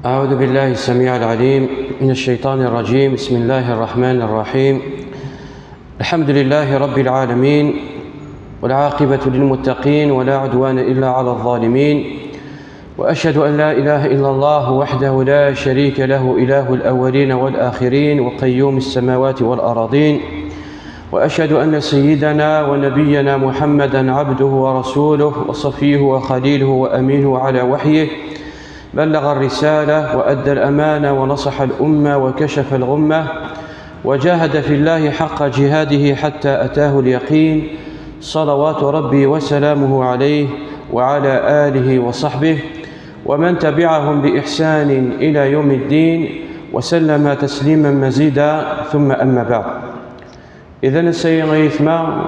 أعوذ بالله السميع العليم من الشيطان الرجيم. بسم الله الرحمن الرحيم. الحمد لله رب العالمين، والعاقبة للمتقين، ولا عدوان إلا على الظالمين، وأشهد أن لا إله إلا الله وحده لا شريك له، إله الأولين والآخرين وقيوم السماوات والأراضين، وأشهد أن سيدنا ونبينا محمدا عبده ورسوله وصفيه وخليله وأمينه على وحيه، بلغ الرسالة وأدى الأمانة ونصح الأمة وكشف الغمة، وجاهد في الله حق جهاده حتى أتاه اليقين، صلوات ربي وسلامه عليه وعلى آله وصحبه ومن تبعهم بإحسان إلى يوم الدين، وسلم تسليما مزيدا. ثم أما بعد، إذن سيغيثنا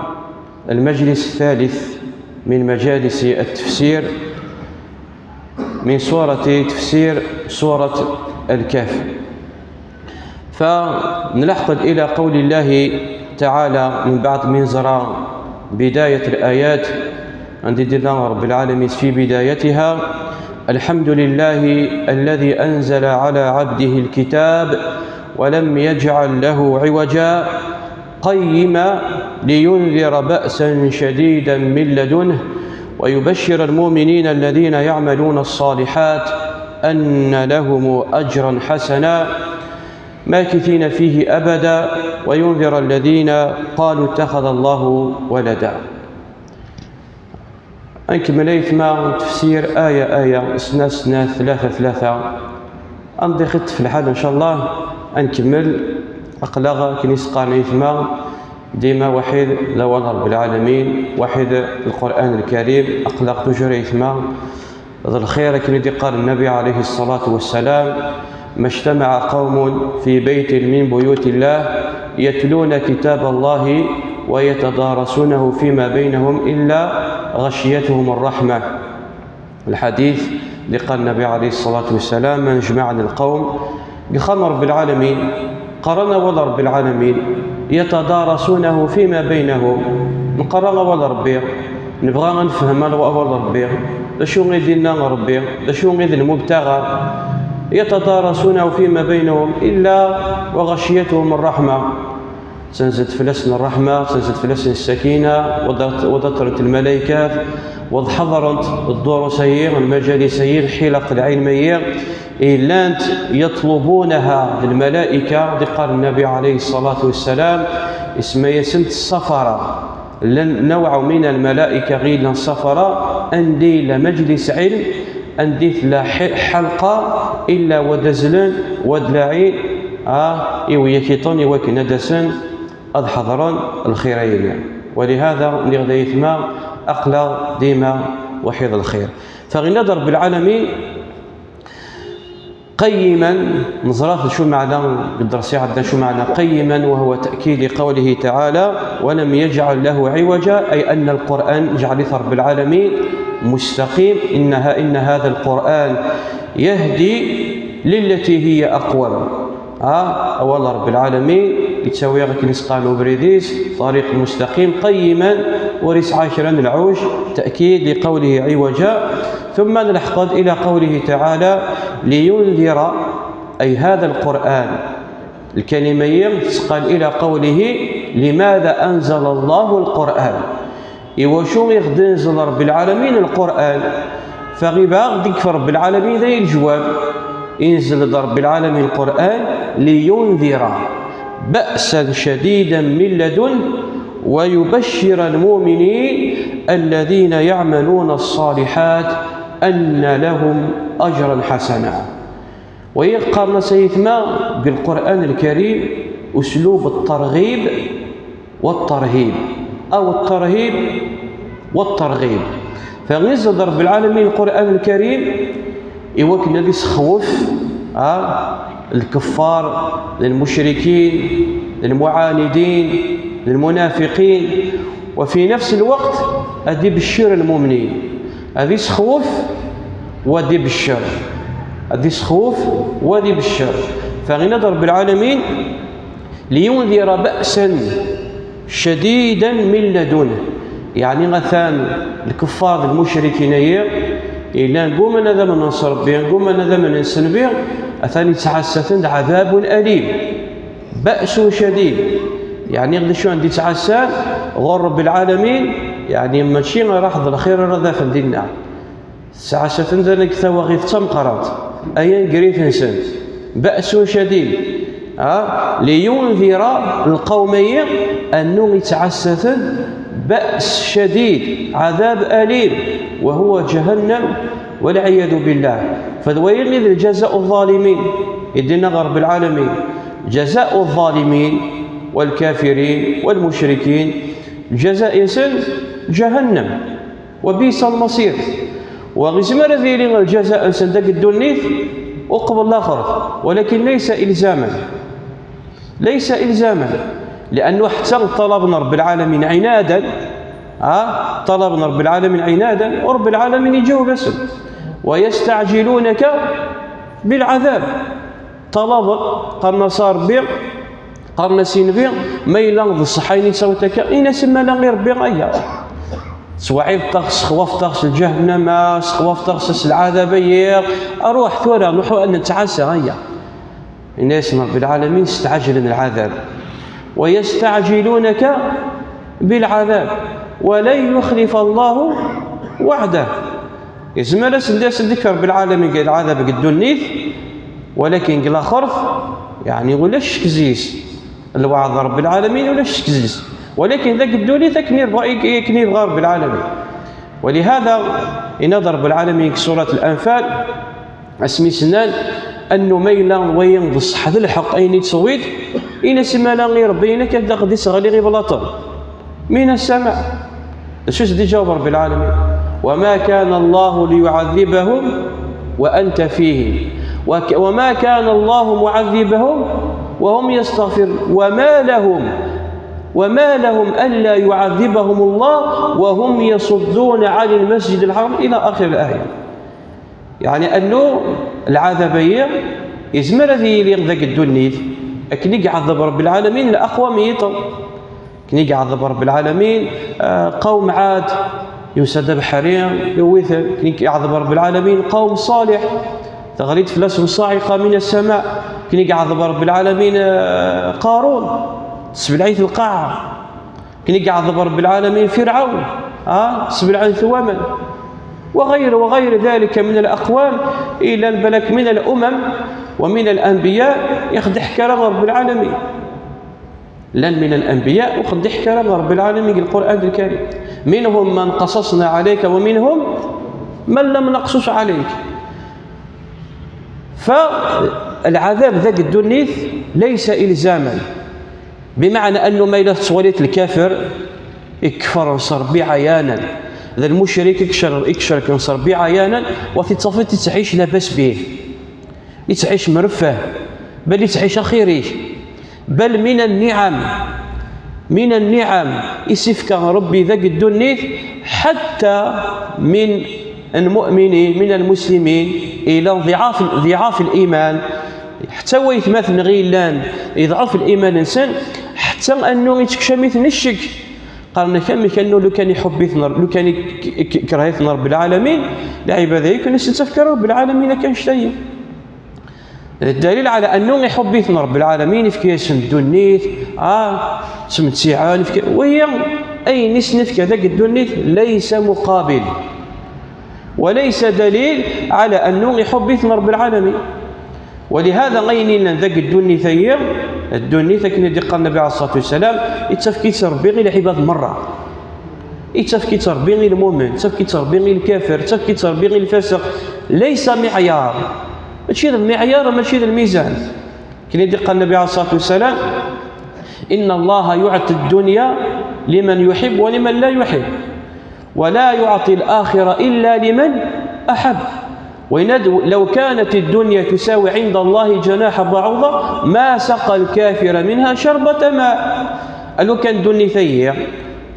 المجلس الثالث من مجالس التفسير من تفسير سورة الكهف. فنلحق إلى قول الله تعالى من بعد منظر بداية الآيات عند الله رب العالمين في بدايتها: الحمد لله الذي أنزل على عبده الكتاب ولم يجعل له عوجا قيما لينذر بأسا شديدا من لدنه ويبشر المؤمنين الذين يعملون الصالحات أن لهم أجرا حسنا ماكثين فيه أبدا وينذر الذين قالوا اتخذ الله ولدا. نكمل يثمى تفسير آية سنة ثلاثة أنضخت في الحال إن شاء الله. نكمل أقلغ كنيس قارن يثمى ديما وحيد لوال رب العالمين، وحيد القرآن الكريم أقلق تجري يثمى ذا الخير كندي قال النبي عليه الصلاة والسلام: ما اجتمع قوم في بيت من بيوت الله يتلون كتاب الله ويتدارسونه فيما بينهم إلا غشيتهم الرحمة. الحديث اللي قال النبي عليه الصلاة والسلام: من جمعنا القوم بخمر رب العالمين قرنا ولا رب العالمين يتدارسونه فيما بينهم، نقرا ولا ربي نبغى نفهم ولا ربي شو غيدينا ربي شو غيد المبتغى، يتدارسونه فيما بينهم إلا وغشيتهم الرحمة. تنزلت فلسن الرحمة، تنزلت فلسن السكينة، وضطرت الملائكة، وحضرت الدروسيين المجالسيين الحلق العلمية إلا يطلبونها الملائكة. قال النبي عليه الصلاة والسلام: اسمها يسنت السفرة، نوع من الملائكة غير السفرة أندي لمجلس علم، أندي لا حلقة إلا ودزلن ودلعين يكيطون وكندسن أضحضرن الخيرين. ولهذا نغدا يثمى أقلى ديما وحيد الخير. فغنى رب العالمين قيما نظرات شو معنى بالدراسة عندنا شو معنى قيما، وهو تأكيد قوله تعالى: ولم يجعل له عوجا، أي أن القرآن جعل رب العالمين مستقيم. إن هذا القرآن يهدي للتي هي أقوم. أول رب العالمين يتساوي كنيس قالوا بريديس طريق مستقيم قيما وريس عاشرا العوج، تأكيد لقوله عوجا. ثم نلحق إلى قوله تعالى: لينذر، أي هذا القرآن الكلمية قال إلى قوله: لماذا أنزل الله القرآن؟ وشو يغدي ينزل رب العالمين القرآن؟ فغيبا ذكر رب العالمين ذا الجواب: ينزل رب العالمين القرآن لينذر بأسا شديدا من لدنه ويبشر المؤمنين الذين يعملون الصالحات أن لهم أجرا حسنا. ويقارن سيثما بالقرآن الكريم أسلوب الترغيب والترهيب، أو الترهيب والترغيب. فنزل رب العالمين القرآن الكريم يوكل الذي يسخوف الكفار، للمشركين، للمعاندين، للمنافقين، وفي نفس الوقت أدي بشر المؤمنين. هذه سخوف ودي بالشر، هذه سخوف ودي بالشر. فغنى رب العالمين لينذر بأسا شديدا من لدنه، يعني غثان الكفار المشركين إلا نقوم أنا ذا من ننصر به، نقوم أنا ذا من ننسن به، أثاني تعسثن عذاب أليم، بأس شديد. يعني غدا شو عندي تعسان غير رب العالمين، يعني ماشي راح ذا الخير راه في ديننا. تعسثن ذا نكثا غيث تمقرات أيا قريف إنسان، بأس شديد لينذر القومية أنه يتعسثن بأس شديد، عذاب أليم، وهو جهنم والعياذ بالله. فويل جزاء الظالمين، يدينا رب العالمين جزاء الظالمين والكافرين والمشركين جزاء يسن جهنم وبئس المصير. وغزمر ذي الجزاء سندق الدنيث وقبل الآخر، ولكن ليس إلزاما، ليس إلزاما، لأنه حتى طلبنا رب العالمين عنادا، طلبنا رب العالمين عنادا ورب العالمين يجاوب اسم. ويستعجلونك بالعذاب، طلب قرن صار بيع قرن سين بيع ما يلغض الصحيني صوتك إن سما لا غير بيع أيا سواعيد طغس خواف طغس الجهنم خواف طغس العذابية أروح ثورة نروحوا أن نتعسى هيا. الناس رب العالمين استعجل العذاب، ويستعجلونك بالعذاب ولن يخلف الله وعده. يزمل سنداس ذكر بالعالمين قال العذاب قد النيث، ولكن قال خرف يعني ولا شكزيس الوعد رب العالمين ولا شكزيس، ولكن ذاك الدنيا ذاك يكني بغى رب العالمين. ولهذا ينظر رب العالمين في سورة الأنفال اسمي سنان أنه ميلا وين بصح هذا الحق أين يتصويت إن سما غير بينك كذا غادي صغلي غير بلاطه من السماء. شو دي جاوب رب العالمين؟ وما كان الله ليعذبهم وأنت فيهم وما كان الله معذبهم وهم يستغفرون وما لهم ألا يعذبهم الله وهم يصدون عن المسجد الحرام إلى آخر الآية. يعني أنه العذابية يزمر ذي ذاك الدنيا أكني يعذب رب العالمين الأقوى ميتا، كني يعذب رب العالمين قوم عاد يسد بحرير يوثل، كني يعذب رب العالمين قوم صالح تغريد فلس صاعقة من السماء، كني يعذب رب العالمين قارون سبلعيث القاعة، كني يعذب رب العالمين فرعون سبلعيث ثوامن وغير ذلك من الأقوام إلى البلك من الأمم ومن الأنبياء يخدح كلام رب العالمين، لن من الأنبياء وخدح كلام رب العالمين القرآن الكريم، منهم من قصصنا عليك ومنهم من لم نقصص عليك. فالعذاب ذاك الدنيث ليس إلزاما، بمعنى أنه ما إلى تصويت الكافر يكفر نصر بعيانا، ذا المشرك يكشر كنصر بعيانا وتتصفي تعيش لاباس به، يتعيش مرفه، بل يتعيش خيري، بل من النعم يسفك ربي ذاك الدنيث حتى من المؤمنين من المسلمين إلى ضعاف الإيمان، حتى ويتماثل غيلان يضعف الإيمان الإنسان حتى أنه يتكشى مثل الشك. قالنا كانه لو كان يحب يثنر لو كان يكره يثنر رب العالمين لعباده يكون يستفكر رب العالمين كان شتي. الدليل على أنه يحب يثنر رب العالمين في كيس الدنيث سمتسيعان وهي أي نسنف كذاك الدنيث ليس مقابل وليس دليل على أنه يحب يثنر رب العالمين. ولهذا غينينا ذاك الدنيثية كنا دي قال النبي عليه الصلاة والسلام يتفكي تربي غير العباد مرة، يتفكي تربي غير المؤمن، يتفكي تربي غير الكافر، يتفكي تربي غير الفاسق، ليس معيار، ماشي المعيار ماشي الميزان. كنا دي قال النبي عليه الصلاة والسلام إن الله يعطي الدنيا لمن يحب ولمن لا يحب ولا يعطي الآخرة إلا لمن أحب، لو كانت الدنيا تساوي عند الله جناح بعوضة ما سقى الكافر منها شربة ماء. لو كان الدنيا ثية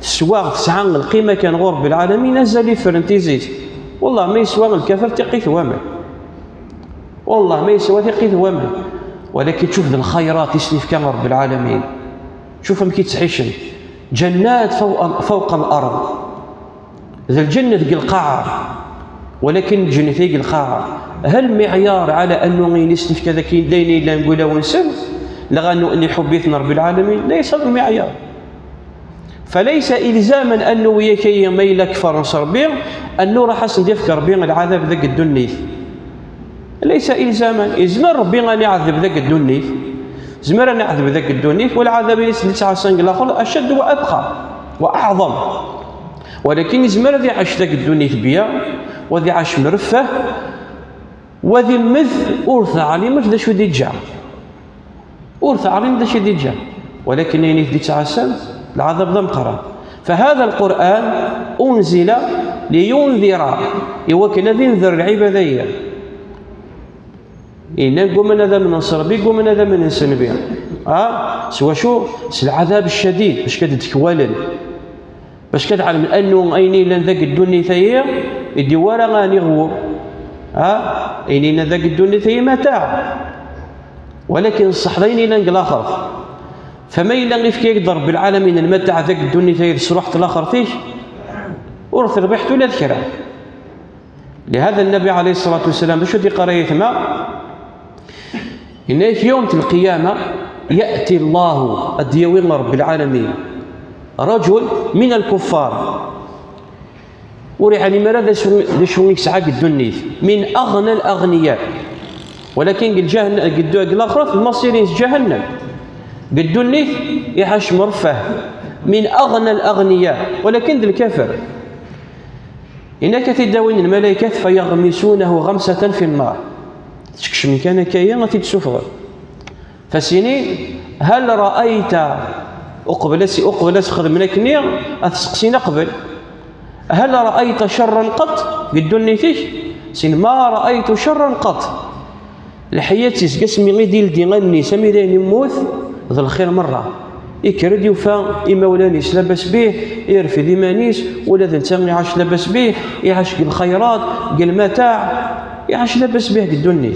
تسوى تسعى القيمة كان غرب العالمين نزل فرنتيزيت والله ما يسوى الكافر تقي ثوامه، والله ما يسوى تقي ثوامه. ولكن تشوف الخيرات يسنف كان رب العالمين، شوفهم كي تعيشن جنات فوق الأرض، ذا الجنة ذي القاع ولكن جنتي الخاعة. هل معيار على أنه ينسنف كذا كاين دايني لا نقولها ونسب لغانو أني حبيتنا رب العالمين؟ ليس المعيار. فليس إلزاما أنه وياكي ما إلا كفر ربي أنه راح ندير في ربي العذاب ذاك الدنيث. ليس إلزاما. إزمر ربي غادي يعذب ذاك الدنيث، زمر نعذب ذاك الدنيث، والعذاب اللي تاع السنق الآخر أشد وأبقى وأعظم. ولكن زمر ذي عاش ذاك الدنيث بيا وذي عاش مرفه وذي المث أورث عليم ذا شو ديجا، أورث عليم ذا شو ديجا، ولكن يعني ذي تاع السنق العذاب ذا مقرا. فهذا القرآن أنزل لينذر، يوكل ينذر العبادية. إن قوم هذا من نصر بي قوم هذا من نسن بي سوا شو العذاب الشديد باش كتتكوالن، باش كتعلم أنه أيني لان ذاك الدنيا ثيا يدي ورا غاني غو أيني ذاك الدنيا ثيا متاع، ولكن الصحرين لان الآخر. فما إلا غير كيقدر بالعالمين المتاع ذاك الدنيا ثيا صروحة الآخر فيه ورث ربحت ولا ذكرى. لهذا النبي عليه الصلاة والسلام باش يدي قراية ما إن في يوم القيامة يأتي الله الديوين رب العالمين رجل من الكفار وريحاني مرة شو يسعى الدنيا من أغنى الأغنياء، ولكن قد جهنم قد الآخر في المصيرين جهنم قد الدنيا يعيش مرفه من أغنى الأغنياء، ولكن ذا الكافر إنك تداوين الملائكة فيغمسونه غمسة في النار. تشكش من كان كايا غادي تسفغ. فسيني هل رأيت أقبل خدمنا كنيا أتسقسينا قبل هل رأيت شرا قط؟ قدوني فيك سين ما رأيت شرا قط. لحياتي سقسمي غير ديل غني سمي داني موت ذا الخير مرة يكرد يوفا إما ولانيس لاباس به يرفي ذي مانيس ولا ذا نتا يعاش لاباس به يعاش الخيرات المتاع يعاش لاباس به قدوني.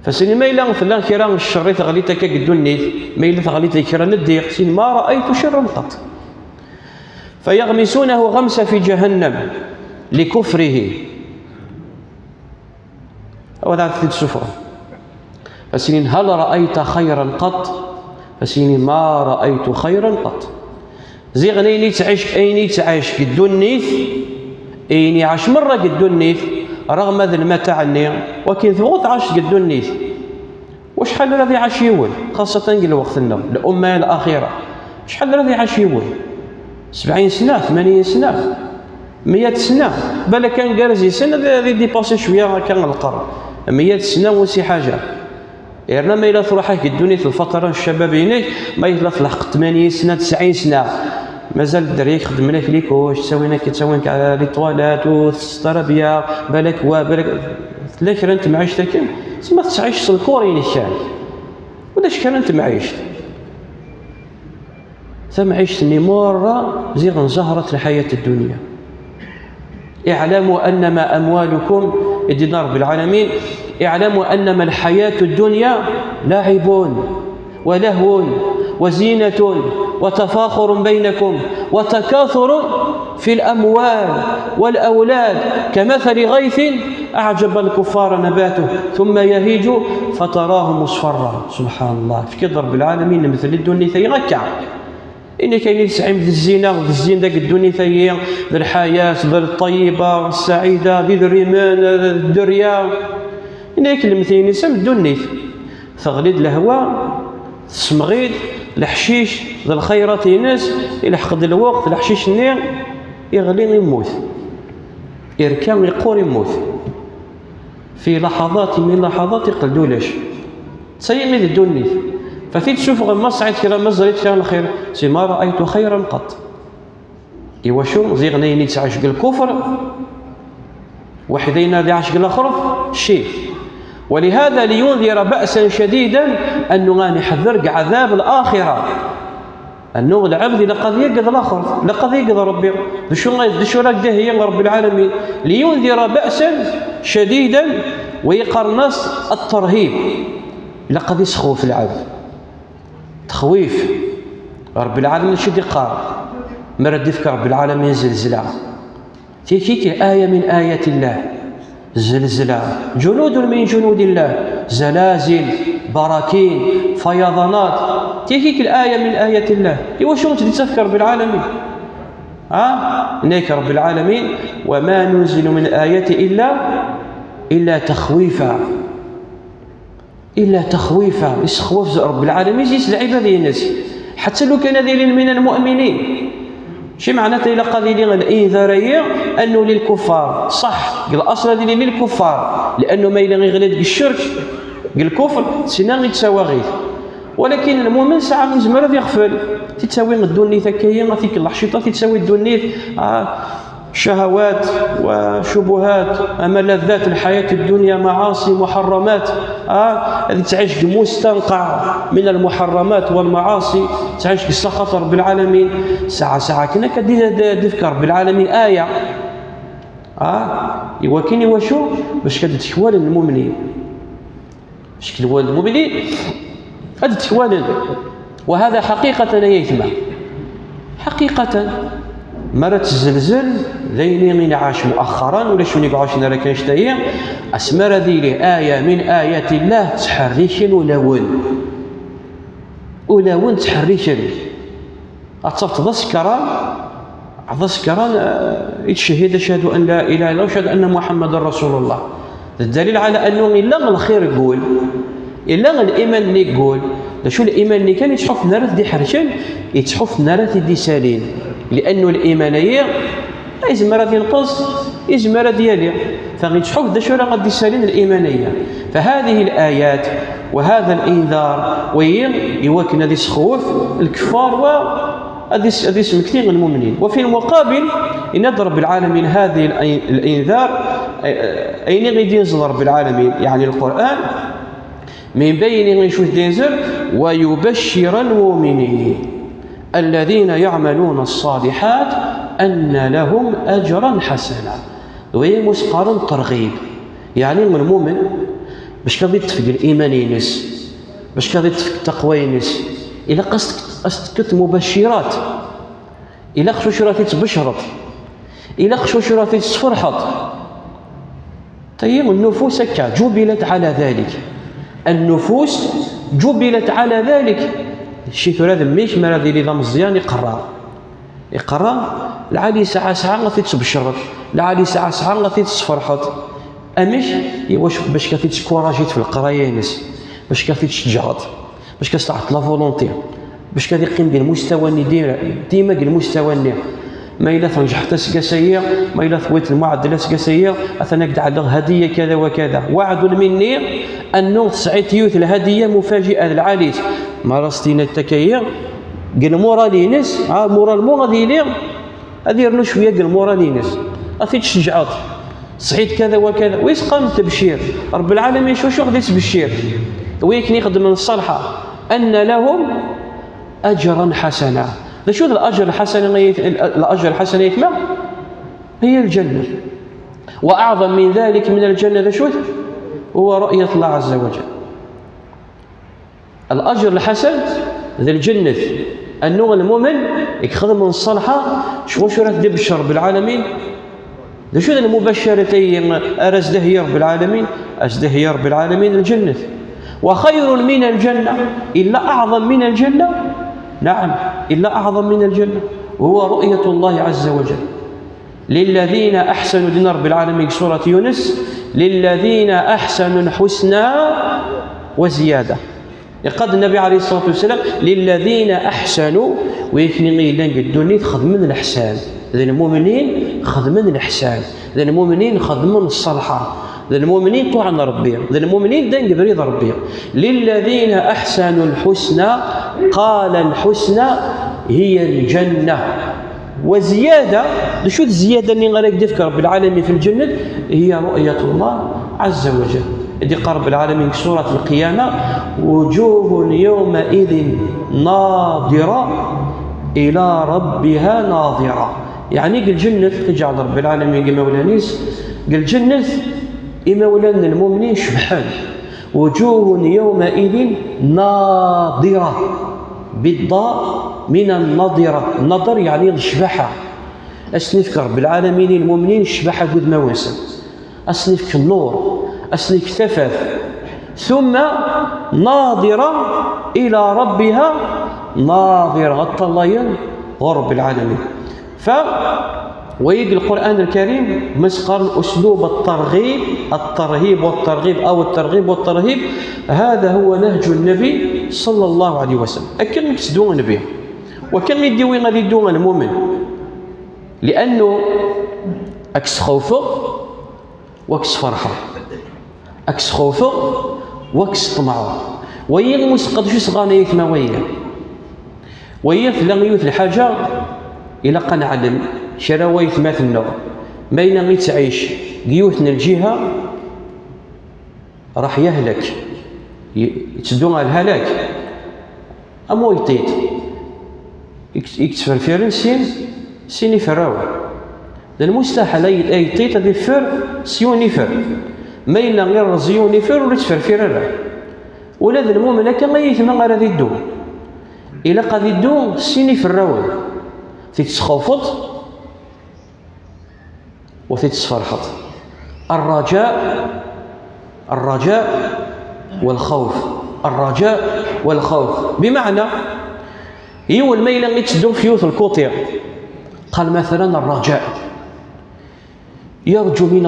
فسيني ما إلا مثلا كيران الشر تغليتك قدوني ما إلا تغليتك كيران الديق سين ما رأيت شرا قط. فيغمسونه غمسة في جهنم لكفره وذا تسفر. فسنين هل رأيت خيرا قط؟ فسنين ما رأيت خيرا قط. زي غنيني تعيش أيني تعيش قدونيث أيني عاش مرة قدونيث رغم هذا المتاع النير وكن ثبوت عاش قدونيث. وشحال الذي عاش يول خاصة قل وقتنا الأمة الأخيرة شحال الذي عاش يول 70 سنة 80 سنة 100 سنة بلا كان قارزي سنة ذي ديباسي شوية كان القرن 100 سنة وسي حاجة. إرنا ما إلا تروحك الدنيا في الفترة الشبابية ما إلا تلحق 80 سنة 90 سنة مازال الدري يخدم لك ليكوش تسوينا كتسوينك على لي طوالات والتربية بالك وبالك تلاك انت معيشتك ما تعيش الكورين كان وداش كان انت معيشت ثم عيشتني مرة زيغ زهرت الحياة الدنيا. اعلموا أنما أموالكم يدينا رب العالمين اعلموا أنما الحياة الدنيا لعب ولهو وزينة وتفاخر بينكم وتكاثر في الأموال والأولاد كمثل غيث أعجب الكفار نباته ثم يهيج فتراه مصفرا. سبحان الله في كذا رب العالمين مثل الدنيا ثيغكع إن كاين يسعم ذي الزينة ذي الزين ذاك الدنيا ثي ذي الحياة ذي الطيبة السعيدة ذي الريمان الدريا إن كل مثيل يسمى الدنيا ثغليد الهواء السمغيد الحشيش ذي الخيرات ينس إلى حقد الوقت الحشيش النير يغلي يموت يركان يقور يموت في لحظات من لحظات يقلدوا ليش سيئ الدنيا. ففي تشوف غير صعيد كذا مزريت كان الخير سي ما رأيت خيرا قط. إيوا شو زي غنيني تعشق الكفر وحدينا ذي عشق الآخر شيء. ولهذا لينذر بأسا شديدا أنه غاني يحذر عذاب الآخرة أنه العبد لقد يقضى الآخر لقد يقضى ربي شو راك هي رب العالمين لينذر بأسا شديدا ويقرنص الترهيب لقد يسخو في العبد تخويف رب العالمين شد يقار مرد يفكر رب العالمين زلزلة تيكيك آية من آيات الله، زلزلة، جنود من جنود الله، زلازل، براكين، فيضانات، تيكيك الآية من آيات الله. إوا شنو تتفكر رب العالمين؟ هناك رب العالمين وما ننزل من آية إلا تخويفا، إلا تخويفا، يسخوف رب العالمين يجيس العباد ديال الناس حتى لو كان ذيل من المؤمنين. شي معناتها إلا قضي الإنذارية أنه للكفار، صح الأصل ديال للكفار، لأنه ما إلا غير الشرك الكفر سينا غيتساوى غير، ولكن المؤمن ساعة من زمان يغفل، تتساوي الدنيا هكايا فيك اللحشيطة، تتساوي الدنيا شهوات وشبهات، ملذات الحياة الدنيا، معاصي، محرمات، هذه تعيش مستنقع من المحرمات والمعاصي، تعيش بسخط رب العالمين. ساعة كنا كدير تذكر رب العالمين آية يوكيني وشو باش كتحوال المؤمنين، باش كتحوال المؤمنين هذا تحوال. وهذا حقيقة لا يتم، حقيقة مرات الزلزال ذيني من عاش مؤخرا ولا شو نقعوش نرى كاين شتايا اسمر ذي آية من آيات الله تحريشن ولون تحريشن أتصفت ذسكرا يتشهد أشهد أن لا إله إلا الله وأشهد أن محمد رسول الله. الدليل على أنه إلا الخير يقول إلا الإيمان يقول شو الإيمان اللي كان يتحف نارث دي حرشن يتحف نارث دي سالين، لأنه الإيمانية يزمر غادي ينقص يزمر ديالي فغيتحف دا شو راه غادي سالين الإيمانية. فهذه الآيات وهذا الإنذار يوكن هذه سخوف الكفار وهذه كثير من المؤمنين. وفي المقابل إن رب العالمين هذه الإنذار أين غادي ينزل رب العالمين يعني القرآن من بين غيشوف دينزل ويبشر المؤمنين الذين يعملون الصالحات أن لهم أجرا حسنا. وهي مسقارن ترغيب يعني من المؤمن باش كذا يتفق الإيمان ينس، باش كذا يتفق التقوى ينس، إلا قصدك مبشرات، إلا خشو راه تتبشرط، إلا خشو راه تتفرحط. طيب النفوس هكا جبلت على ذلك، النفوس جبلت على ذلك. الشيء هذا ميش مرضي لي مزيان يقرا العالي ساعه غادي تبشرط، العالي ساعه غادي تفرحط، امش واش باش كتكوراجيت في القرايه ناس، باش كتشجعط، باش كتعط لا فولونتي، باش كيقيم بالمستوى اللي ديما المستوى اللي ما إلا تنجحت سكاسيه، ما إلا ثويت المعدلات سكاسيه، اثنا قد على هديه كذا وكذا. وعد مني انه سعيت يوث الهديه مفاجئه للعاليت ما راستينا التكيه قال مورالينس مورال مو غادي لي غادي يرنو شويه قال مورالينس اثي تشجعات صعيد كذا وكذا ويسقى التبشير رب العالمين شو غادي تبشير ويكني يخدم الصالحه ان لهم اجرا حسنا. شو الاجر الحسن؟ الاجر الحسن يتم هي الجنه، واعظم من ذلك من الجنه شو هو رؤيه الله عز وجل. الاجر الحسن ذا الجنه انه المؤمن يخدم الصالحه شو راه تبشر بالعالمين. شو المبشرتين ارزده هي رب العالمين، ازده هي رب العالمين الجنه. وخير من الجنه الا اعظم من الجنه، نعم إلا أعظم من الجنة، وهو رؤية الله عز وجل. للذين أحسنوا دين رب العالمين سورة يونس للذين أحسنوا الحسنى وزيادة. يقد النبي عليه الصلاة والسلام للذين أحسنوا ويكني لنق الدنيا خدمن الإحسان، ذي المؤمنين خدمن الإحسان، ذي المؤمنين خدمن الصالحة، ذي المؤمنين طوعا ربي، ذي المؤمنين دنق بريض ربي. للذين أحسنوا الحسنى قال الحسنى هي الجنة وزيادة. شو الزيادة اللي غادي يذكر رب العالمين في الجنة؟ هي رؤية الله عز وجل. إذ قال رب العالمين في سورة القيامة وجوه يومئذ ناظرة إلى ربها ناظرة. يعني قال الجنة تجعل رب العالمين كما ولانيس قال الجنة إما ولان المؤمنين شبحان وجوه يومئذ ناظرة بالضاء من النظرة، النظر يعني الشبحة، أسنفك رب العالمين المؤمنين الشباحة قد ما وانسا، أسنفك النور، أسنفك ثفاف، ثم ناظرة إلى ربها ناظرة غطلين رب العالمين. ويجي القرآن الكريم مسقر أسلوب الترهيب والترغيب هذا هو نهج النبي صلى الله عليه وسلم. أكن يكسدون النبي وكان يديوي غادي يدون المؤمن، لأنه أكس خوفه وأكس فرحه، أكس خوفه وأكس طمعه، وهي مسقط شو صغانية ما وهي في الحاجة إلا قنعلم شراويت مثلنا ما ينغي تعيش قيوتنا الجهة راح يهلك يتسدون على الهلاك أمو يطيط يكتفر فيرن سين يفراو لأن مستحيل أي يطيط هذا الفر سيون يفر ما ينغي الرزيون يفر ولا تفر فيرن ولا ذا المؤمن هكا ما يثمن على ذي الدون إلا قد يدون سين يفراو تتخوفط وتتصفرحط. الرجاء والخوف، الرجاء والخوف بمعنى هو الميل اللي تدوم في يوث الكوطير. قال مثلا الرجاء يرجو من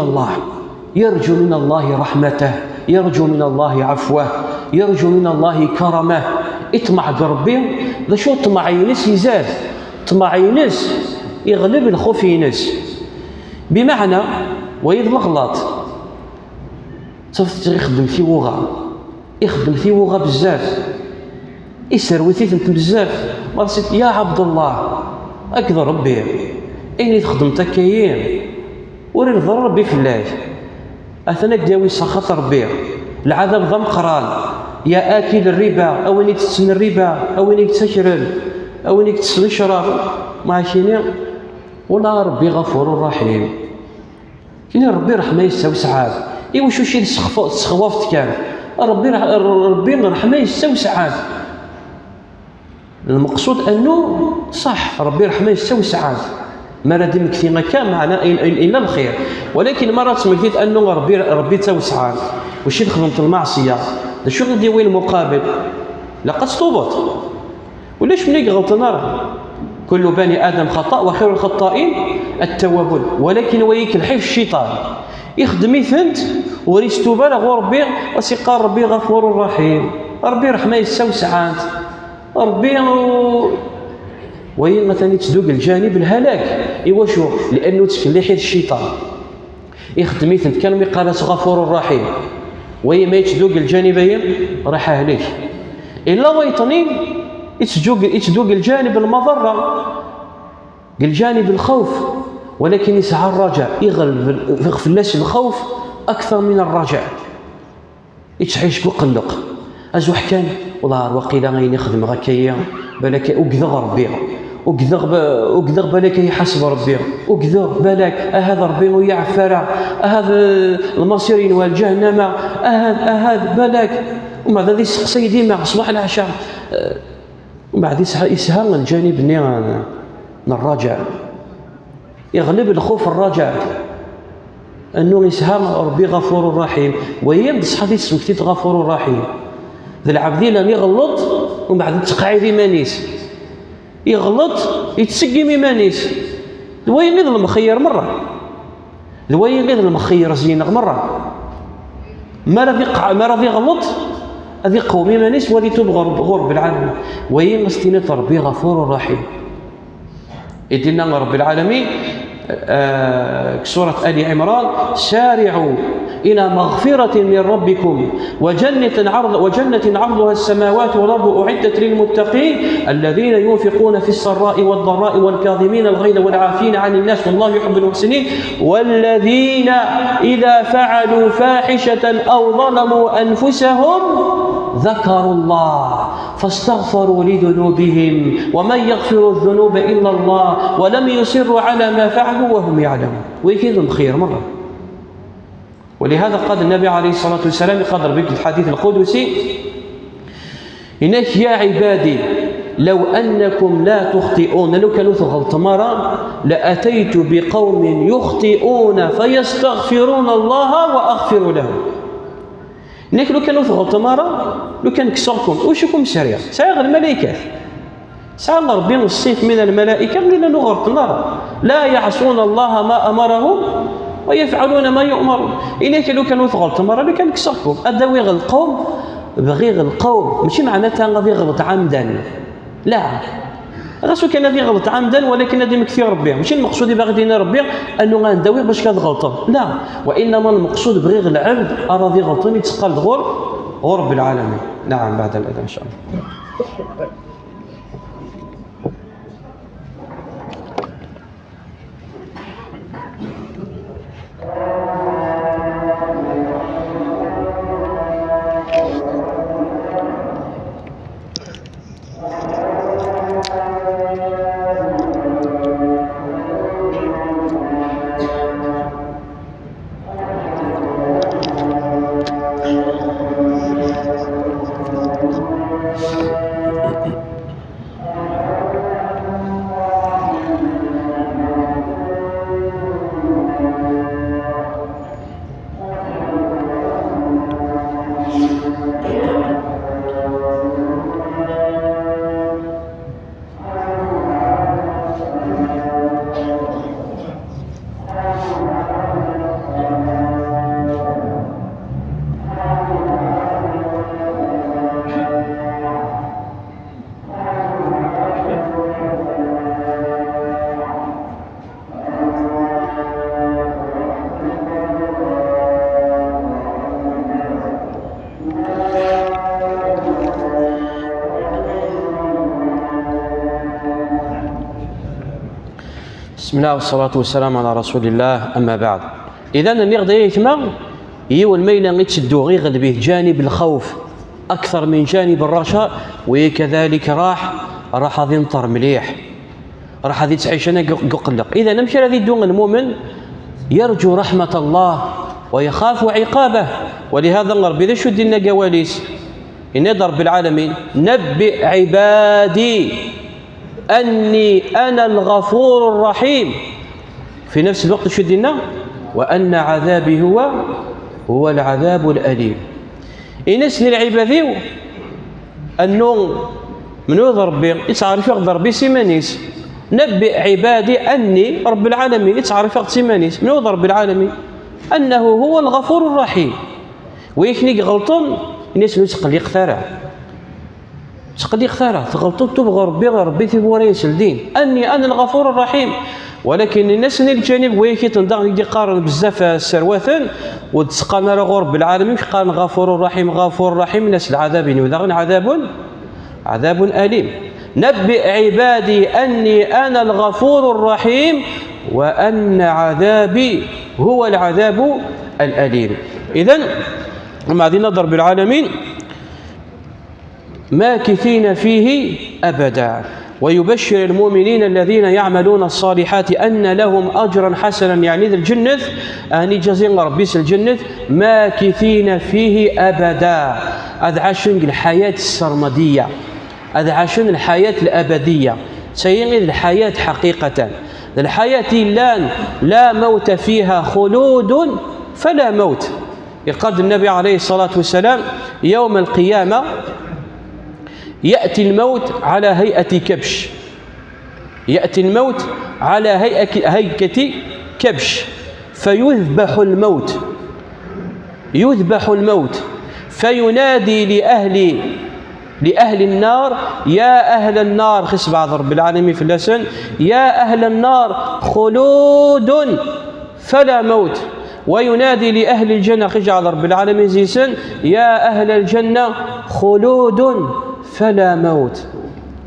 الله رحمته، يرجو من الله عفوه، يرجو من الله كرمه، اطمع بربي. ذا شو طمع ينس يزاد، طمع ينس يغلب الخوف ينس. بمعنى ويض مغلط صفت يخدم في وغا بزاف يسروي انت بزاف مرسيت يا عبد الله اكثر ربي اني خدمتك كاين وري ضر ربي في الله اثناك داوي سخط ربي العذاب ضم قران يا اكل الربا او انك تسن الربا او انك تشرب او انك تشرب ماشيني ولا ربي غفور رحيم. كاين ربي رحمه يستوي سعاد ايوا شو شي تسخوفت كان ربي رحمه يستوي سعاد. المقصود انه صح ربي رحمه يستوي سعاد ما راه ديما كثير كان معنا الا الخير، ولكن مرات مكيت انه ربي تسوي سعاد وشي خدمت المعصيه شو غادي وين المقابل لقد تضبط ولاش ملي غلطنا كل بني ادم خطا وخير الخطائين التوابون، ولكن ويك الحيف الشيطان يخدم ثنت وريستو بالغ ربي وسيقال ربي غفور رحيم ربي رحمه يستوي سعاد ربي وين مثلا تدوق الجانب الهلاك ايوا شو لانه تفلي حيت الشيطان يخدم ثنت كان يقال غفور رحيم وهي ما يتدوق الجانبين راح هلك الا ويطنين يتدوق الجانب المضره الجانب الخوف، ولكن يسعى الرجاء يغلب الناس الخوف اكثر من الرجاء. يتعيش وقلق ازو حكان والله وقيلا غير يخدم غكايا بالك وكذا ربي وكذا بالك يحسب ربي وكذا بالك هذا ربي ويعفر هذا المصيرين والجهنم هذا بالك ومع ذا يسقسي ديما صباح العشاء وبعد يسهل الجانب من الرجاء يغلب الخوف الرجاء انه يسهل ربي غفور رحيم وينصح هذه السكتيت غفور رحيم. ذا العبد لم يغلط ومن بعد تقعد مانيس يغلط يتسقم مانيس الوين يظلم مخير مره الوين يظلم مخير زينه مره ما راضي يغلط هذه قومي مانيس وهذه تبغى رب العالمين وين استنات ربي غفور رحيم. إدنا رب العالمين سورة آل عمران سارعوا إلى مغفرة من ربكم وجنة عرضها السماوات والأرض أعدت للمتقين الذين ينفقون في السراء والضراء والكاظمين الغيظ والعافين عن الناس والله يحب المحسنين والذين إذا فعلوا فاحشة أو ظلموا أنفسهم ذكروا الله فاستغفروا لذنوبهم ومن يغفر الذنوب إلا الله ولم يصروا على ما فعلوا وهم يعلمون ويكيد خير مرة. ولهذا قال النبي عليه الصلاة والسلام قدر بك الحديث القدسي إنك يا عبادي لو أنكم لا تخطئون، لو كانوا تغلط مرة لأتيت بقوم يخطئون فيستغفرون الله وأغفر لهم. إنك لو كانوا تغلط مرة، لو كان كسركم وشكم سريع ساغ الملائكة، ساغ ربي الصيف من الملائكة اللي نغلط مرة لا يعصون الله ما أمرهم ويفعلون ما يؤمرون. إنك لو كانوا تغلط مرة لو كان كسركم أداوي القوم بغير القوم، ماشي معناتها غادي يغلط عمدا، لا غاسو كان غادي يغلط عمدا ولكن غادي مكثي ربي، ماشي المقصود باغي دينا ربي انه غنداوي باش كتغلط، لا، وانما المقصود بغير العبد اراد يغلطني يتسقى غور رب العالمين. نعم بعد الاذان ان شاء الله. بسم الله والصلاة والسلام على رسول الله. أما بعد، إذا اللي غدا يتما هو الميلة غي تشدو غي غد به جانب الخوف أكثر من جانب الرجاء، وكذلك راح غادي نطر مليح، راح غادي تعيش أنا قلق. إذا نمشي هذه الدون المؤمن يرجو رحمة الله ويخاف عقابه، ولهذا ربي إذا شد لنا قواليس إن رب العالمين نبئ عبادي أني أنا الغفور الرحيم، في نفس الوقت شد لنا وأن عذابي هو العذاب الأليم. إنس للعباديو أنه من ربي يتعرف يقدر ربي سيمانيس، نبئ عبادي أني رب العالمين يتعرف يقدر سيمانيس من رب العالمين أنه هو الغفور الرحيم. ويكني غلطون الناس تقلي يقترع تغلطوا تبغى ربي تبغى يسلدين أني أنا الغفور الرحيم. ولكن الناس اللي الجانب ويكي تنضغ يقارن بزاف السروثن وتسقانا رب العالمين قال غفور رحيم الناس العذاب وذا عذاب أليم. نبئ عبادي أني أنا الغفور الرحيم وأن عذابي هو العذاب الأليم. إذن مع ذي نظر بالعالمين ماكثين فيه أبدا، ويبشر المؤمنين الذين يعملون الصالحات أن لهم أجرا حسنا، يعني ذا الجنة أني جزين ربي الجنة ماكثين فيه أبدا. هذا عشان الحياة السرمدية، هذا عشان الحياة الأبدية، سيغير الحياة حقيقة، الحياة لا موت فيها، خلود فلا موت. يقول النبي عليه الصلاة والسلام يوم القيامة يأتي الموت على هيئة كبش، يأتي الموت على هيئة كبش فيذبح الموت فينادي لأهل النار يا أهل النار، خس بعض رب العالمين في اللسان، يا أهل النار خلود فلا موت. وينادي لأهل الجنة خجع رب العالمين زيسن يا أهل الجنة خلود فلا موت.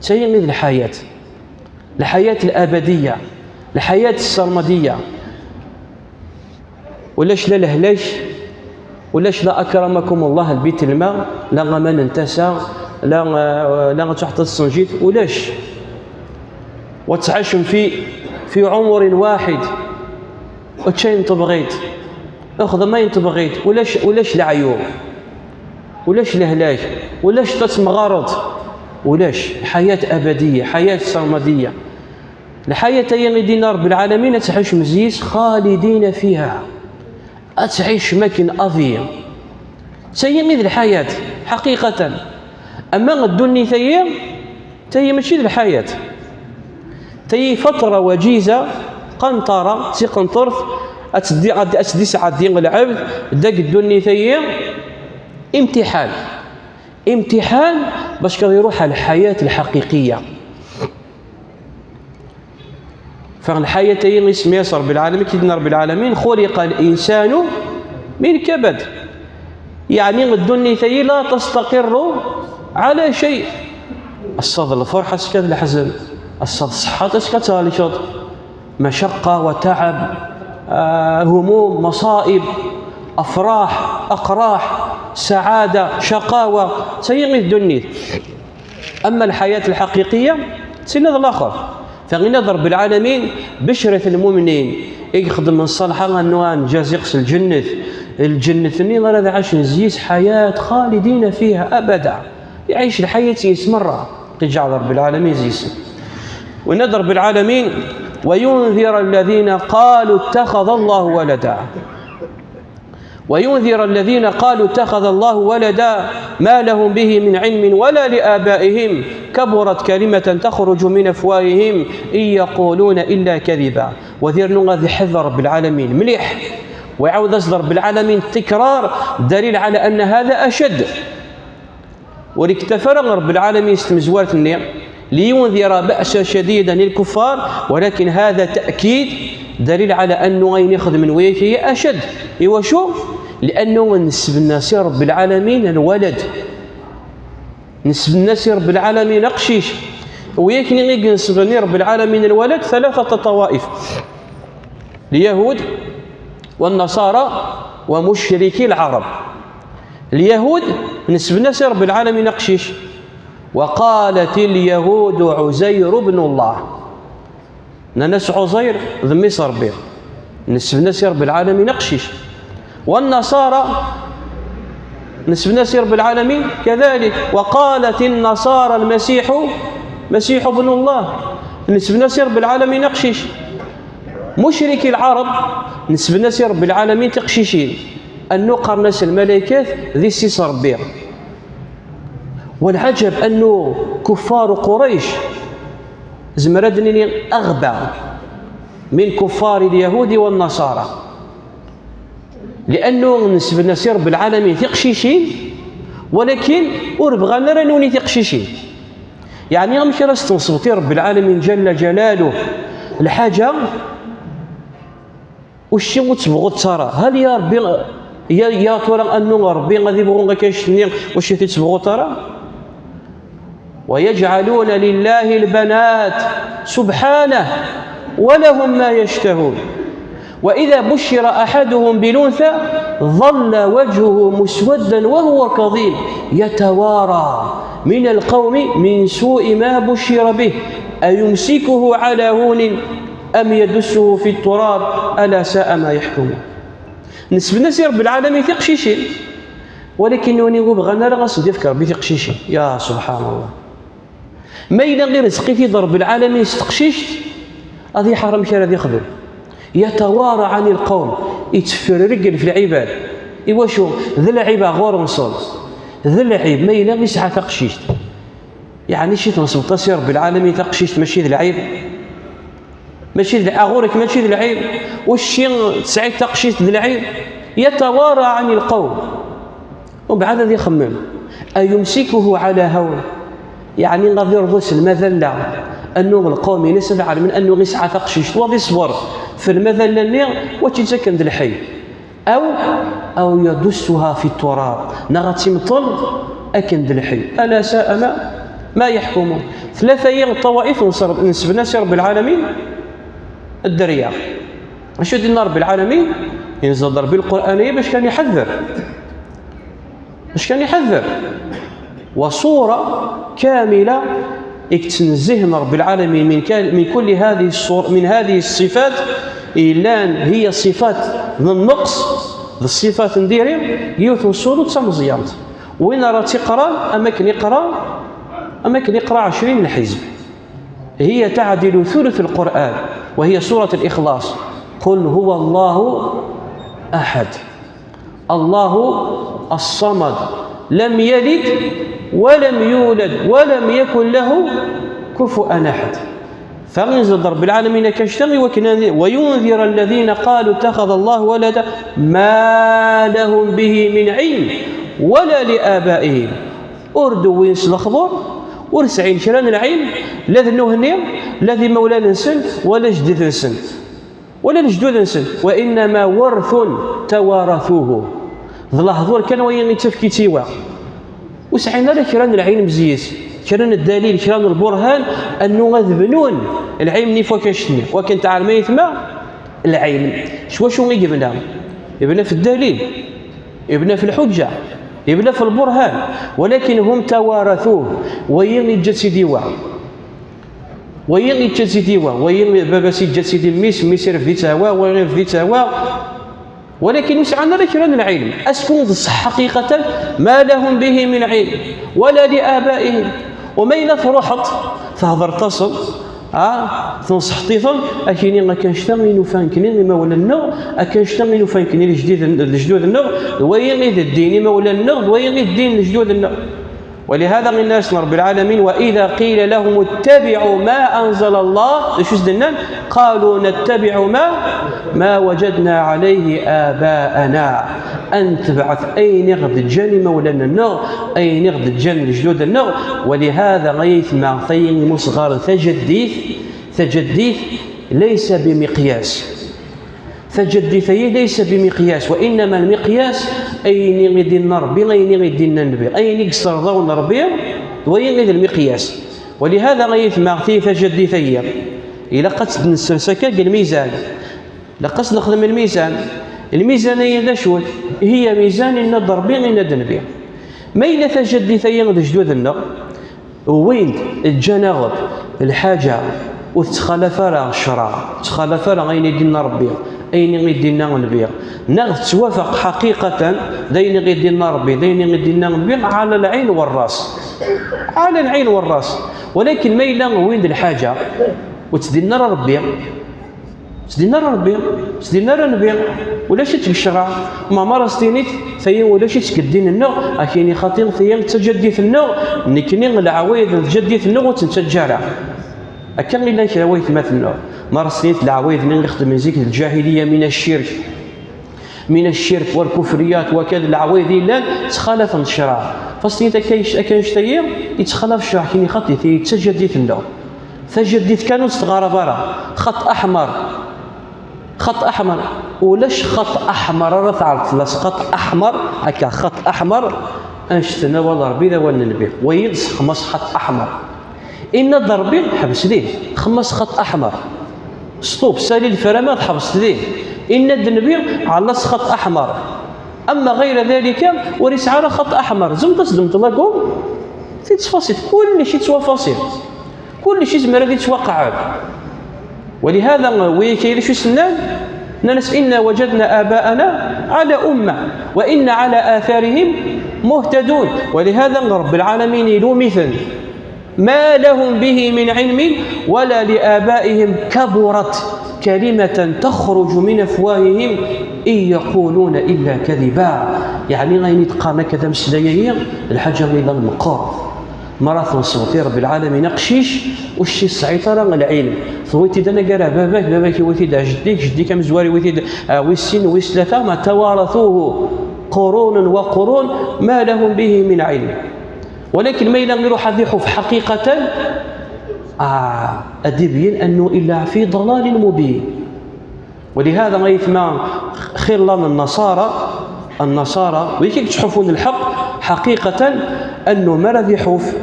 تيمذ الحياة الأبدية، الحياة السرمدية. ولاش لا لهلاش، ولاش لا أكرمكم الله البيت الماء، لا غمان انتسى، لا تحت الصنجيت، ولاش وتعشم في عمر واحد وتشين تبغيت اخذ ما ينتبغيت، ولاش العيوب، ولاش الهلاك، ولاش تتمغرض، ولاش حياة أبدية، حياة سرمدية. الحياة هي غيدينا رب العالمين تعيش مزيس خالدين فيها، أتعيش مكن أفي تهي مثل الحياة حقيقة. أما الدنيا تهي ماشي الحياة، تهي فترة وجيزة قنطرة تيقنطرت أتدي ساعة ديال العبد. داك الدنيا تهي امتحان باش كان يروح على الحياة الحقيقية. فالحياة هي اللي سميها رب العالمين. كيدنا رب العالمين خلق الإنسان من كبد، يعني الدنيا هي لا تستقر على شيء. الصاد الفرحة سكت الحزن، الصاد الصحة سكت الشط، مشقة وتعب، هموم، مصائب، أفراح، أقراح، سعادة، شقاوة، سيغي الدنيا. أما الحياة الحقيقية سنة الآخر. فغينا رب العالمين بشرة المؤمنين يخدم من الصالحة أنه جاز يقص الجنة ثاني هذا عاش نزيس حياة خالدين فيها أبدا، يعيش الحياة يسمرها يجعل رب العالمين زيس. ونذر بالعالمين وينذر الذين قالوا اتخذ الله ولدا، وينذر الذين قالوا اتخذ الله ولدا ما لهم به من علم ولا لآبائهم كبرت كلمة تخرج من أفواههم إن يقولون إلا كذبا. وذيرنا غادي حذر رب العالمين مليح، ويعاود أصدر بالعالمين التكرار دليل على أن هذا أشد. ولكتفر رب العالمين استمزوارت النير لينذر بأسا شديدا للكفار، ولكن هذا تأكيد دليل على أنه غين يخدم من ويك هي أشد. إيوا شو؟ لأنه نسب الناس رب العالمين الولد، نسب الناس رب العالمين قشيش، وياك غير نسب رب العالمين الولد ثلاثة طوائف: اليهود والنصارى ومشركي العرب. اليهود نسب الناس رب العالمين قشيش، وقالت اليهود عزير بن الله، ناس عزير ذمي صربير نسب الناس رب العالمين قشيش. والنصارى نسب الناس رب العالمين كذلك، وقالت النصارى المسيح ابن الله، نسب الناس رب العالمين قشيش. مشركي العرب نسب الناس رب العالمين تقشيشين، أنه قرنس الملائكات ذي سيس ربيع. والعجب أنه كفار قريش زمردني أغبى من كفار اليهود والنصارى، لأنه نسب الناس رب العالمين تقشيشين، ولكن وربغانا رانوني تقشيشين. يعني غمشي راس تنصبتي رب العالمين جل جلاله الحاجة وشي تبغوا ترى، هل يا ربي يا ترى أنه ربي غادي يبغوا كيشني واش تبغوا ترى؟ ويجعلون لله البنات سبحانه ولهم ما يشتهون، وإذا بشر أحدهم بالأنثى ظل وجهه مسودا وهو كظيم يتوارى من القوم من سوء ما بشر به أيمسكه على هون أم يدسه في التراب ألا ساء ما يحكمون. نسب الناس رب العالمين تقشيشين، ولكن بغانا راسو يفكر بتقشيشين. يا سبحان الله، ما إلا غير رزقي في ضرب العالمين استقشيشت هذه حرام كي غادي يخدم. يتوارى عن القوم، يتفرق في العباد. إيوا شو ذا العيب غور نصل، ذا العيب ما إلا يسعى تقشيشت، يعني شي تنصب تصير بالعالمين تقشيشت ماشي ذا العيب، ماشي ذا غورك ماشي ذا العيب، والشي تسعي تقشيشت ذا العيب. يتوارى عن القوم، وبعد ذي يخمم أيمسكه على هون، يعني غادي يرضس المذلة أنه القوم ينسب على من أنه يسعى تقشيشت وغادي يصبر في المذلة اللي وتيتسكن ذا الحي، أو يدسها في التراب نغتي مطل أكن ذا الحي ألا ساء ما يحكمون. ثلاثة هي الطوائف نسب الناس رب العالمين الدرية. اش دينا رب العالمين ينزل ضرب القرآنية باش كان يحذر وصورة كاملة يكتنزهنا رب العالمين من كل هذه الصفات، إلا هي صفات النقص، الصفات نديرهم يوث وصول وتمزيانت. وين راه تقرا أما كان يقرا أما كان يقرأ 20 حزب هي تعدل ثلث القرآن، وهي سورة الإخلاص. قل هو الله أحد الله الصمد لم يلد ولم يولد ولم يكن له كفوا أحد. فغنزل رب العالمين كاشتغي وينذر الذين قالوا اتخذ الله ولدا ما لهم به من علم ولا لآبائهم. أردو وينس الأخبار ورسعين شران العلم لا ذنوه النيم لا ذي مولا نسن ولا جديد نسن ولا الجدود نسن، وإنما ورث توارثوه. ظلهضور كان وين يتفكي تيوا وسعينا لك شران العلم مزيس، شران الدليل شران البرهان أنه غذبنون العلم نيفو كاشتني. وكان تعال ما يثمى العلم شو يبنى؟ يبنى في الدليل، يبنى في الحجة، يبنى في البرهان، ولكن هم توارثوه. وين يجد سيدي وين يجد سيدي وين بابا سيد سيدي ميسير في تاوا وغير في تاوا. ولكن وسعنا لك ران العلم أسكن حقيقة ما لهم به من علم ولا لآبائهم. وما إلا تروحط تهضر تصل تنصح طيفا أكيني ما كنشتغل فانكني ما ولا النغ أكنشتغل فانكني الجدود النغ وين إذا الدين ما ولا النغ وين الدين الجدود النغ. ولهذا من الناس رب العالمين وإذا قيل لهم اتبعوا ما أنزل الله شو زدنا قالوا نتبع ما وجدنا عليه آباءنا. أن تبعث أي نغد الجن مولانا النغ أي نغد الجن الجدود النغ. ولهذا غيث مع ثين مصغر ثجديث ليس بمقياس. فجدثي ليس بمقياس، وإنما المقياس أين غيد النربي غين غيد النبي أين يكسر ضو النربي وين غيد المقياس. ولهذا غيث مغثي فجدثي إلى قصد نسرسك الميزان لقصد نخدم الميزانية لشول هي ميزان النظر بين النبي ما إلا فجدثي غد جدود النغ وين الجنغب الحاجة وتخلف راه الشرع تخلف راه غين يدينا ربي أين يدينا نبي نغ توافق حقيقة دين يدينا ربي دين يدينا نبي على العين والراس على العين والراس. ولكن ما إلا وين الحاجة وتدينا ربي تدينا ربي ولا شي الشرع ما مرستينيت ثيا ولا شي تكدين النغ أكيني خاطر ثيا تجديث النغ نكني العوايد تجديث النغ وتنتجارع أكان إلا كراويت مثلا مرسيت العوايد اللي نخدم مزيك الجاهلية من الشرك والكفريات وكذا العوايد اللي تخالف الشرع فاستنيت كاينشتايا يتخالف الشرع كيني خاطي تجديث النوع تجديث كانوا استغارة برا خط أحمر ولاش خط أحمر راه تعرف لاش خط أحمر هكا خط أحمر أنشتنا والله ربي ذا والنبي ويلس 5 خط أحمر إن ضربي حبس ليه 5 خط أحمر سطوب سالي الفرامات حبس ليه إن النبي على خط أحمر. أما غير ذلك وليس على خط أحمر زمت الله قوم في تفاصيل كل شيء تفاصيل كل شيء زمرة يتوقع. ولهذا ويكيل شو سنان ناس إنا وجدنا آباءنا على أمة وإن على آثارهم مهتدون. ولهذا رب العالمين يلو مثل ما لهم به من علم ولا لآبائهم كبرت كلمة تخرج من أفواههم إن يقولون إلا كذبا. يعني غير يتقارن كذا مسلايين الحاجة إلى المقار مراثن صوتي رب العالمين قشيش وشي السعيطرة العلم ثويتي دانا قرا باباك ويتي دا جديك مزواري ويتي ويسين ويسلثا ما توارثوه قرون وقرون ما لهم به من علم. ولكن ما يلغيروا حذيحوا في حقيقة أدبين أنه إلا في ضلال مبين. ولهذا ما يثمى خير لنا النصارى ويكي تحفون الحق حقيقة أنه ما ذي حوف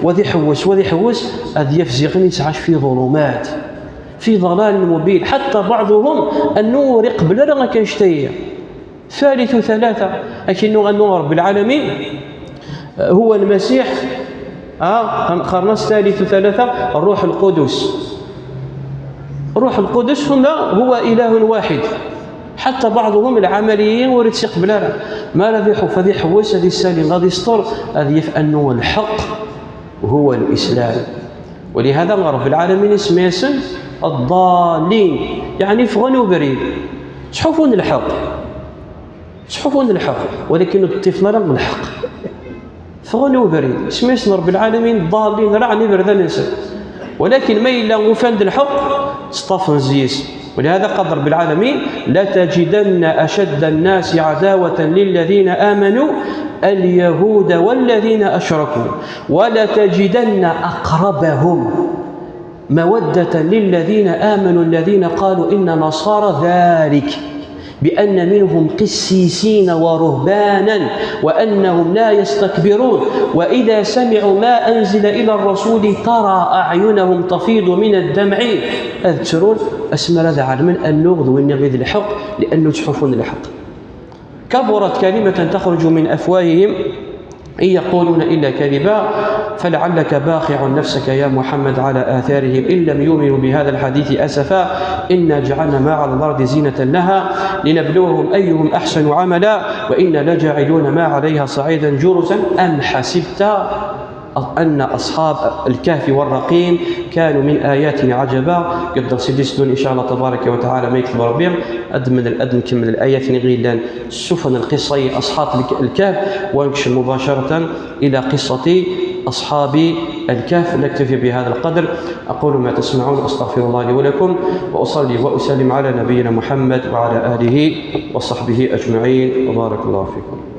وذي حوس أذ يفزغني يتعاش في ظلمات في ضلال مبين. حتى بعضهم أنه قبل لا كنشتي ثالث ثلاثة أكنه أنه رب العالمين هو المسيح خرناس ثالث ثلاثة الروح القدس هنا هو إله واحد. حتى بعضهم العمليين ورد يقبل ما الذي حوف هذه حواس هذه السالين غادي يسطر هذه أنه الحق هو الإسلام. ولهذا رب العالمين اسمه يسن الضالين، يعني فغنوا بريد تشوفون الحق، تشوفون الحق ولكن الطفل رغم الحق فغنوا بريد اسمه يسن رب العالمين الضالين رعني برد الإنسان، ولكن ما إلا وفند الحق صطفن زيس. ولهذا قال رب العالمين لتجدن أشد الناس عداوة للذين آمنوا اليهود والذين أشركوا ولتجدن أقربهم مودة للذين آمنوا الذين قالوا إن نصارى، ذلك بأن منهم قسيسين ورهبانا وأنهم لا يستكبرون وإذا سمعوا ما أنزل إلى الرسول ترى أعينهم تفيض من الدمع أذكرون أسمى هذا علما أن نغض ونغذ الحق لأنه تحفون الحق. كبرت كلمة تخرج من أفواههم إن يقولون إلا كذبا فلعلك باخع نفسك يا محمد على آثارهم إن لم يؤمنوا بهذا الحديث أسفا إنا جعلنا ما على الأرض زينة لها لنبلوهم أيهم أحسن عملا وإنا لجاعلون ما عليها صعيدا جرزا أم حسبت أن أصحاب الكهف والرقيم كانوا من آياتنا عجبا. قدر سيدي سدون إن شاء الله تبارك وتعالى ما يكتب ربي أدمن الأدم كمل الآيات نغيلان سفن القصة أصحاب الكهف ونكشف مباشرة إلى قصة أصحاب الكهف. نكتفي بهذا القدر، أقول ما تسمعون أستغفر الله لي ولكم وأصلي وأسلم على نبينا محمد وعلى آله وصحبه أجمعين وبارك الله فيكم.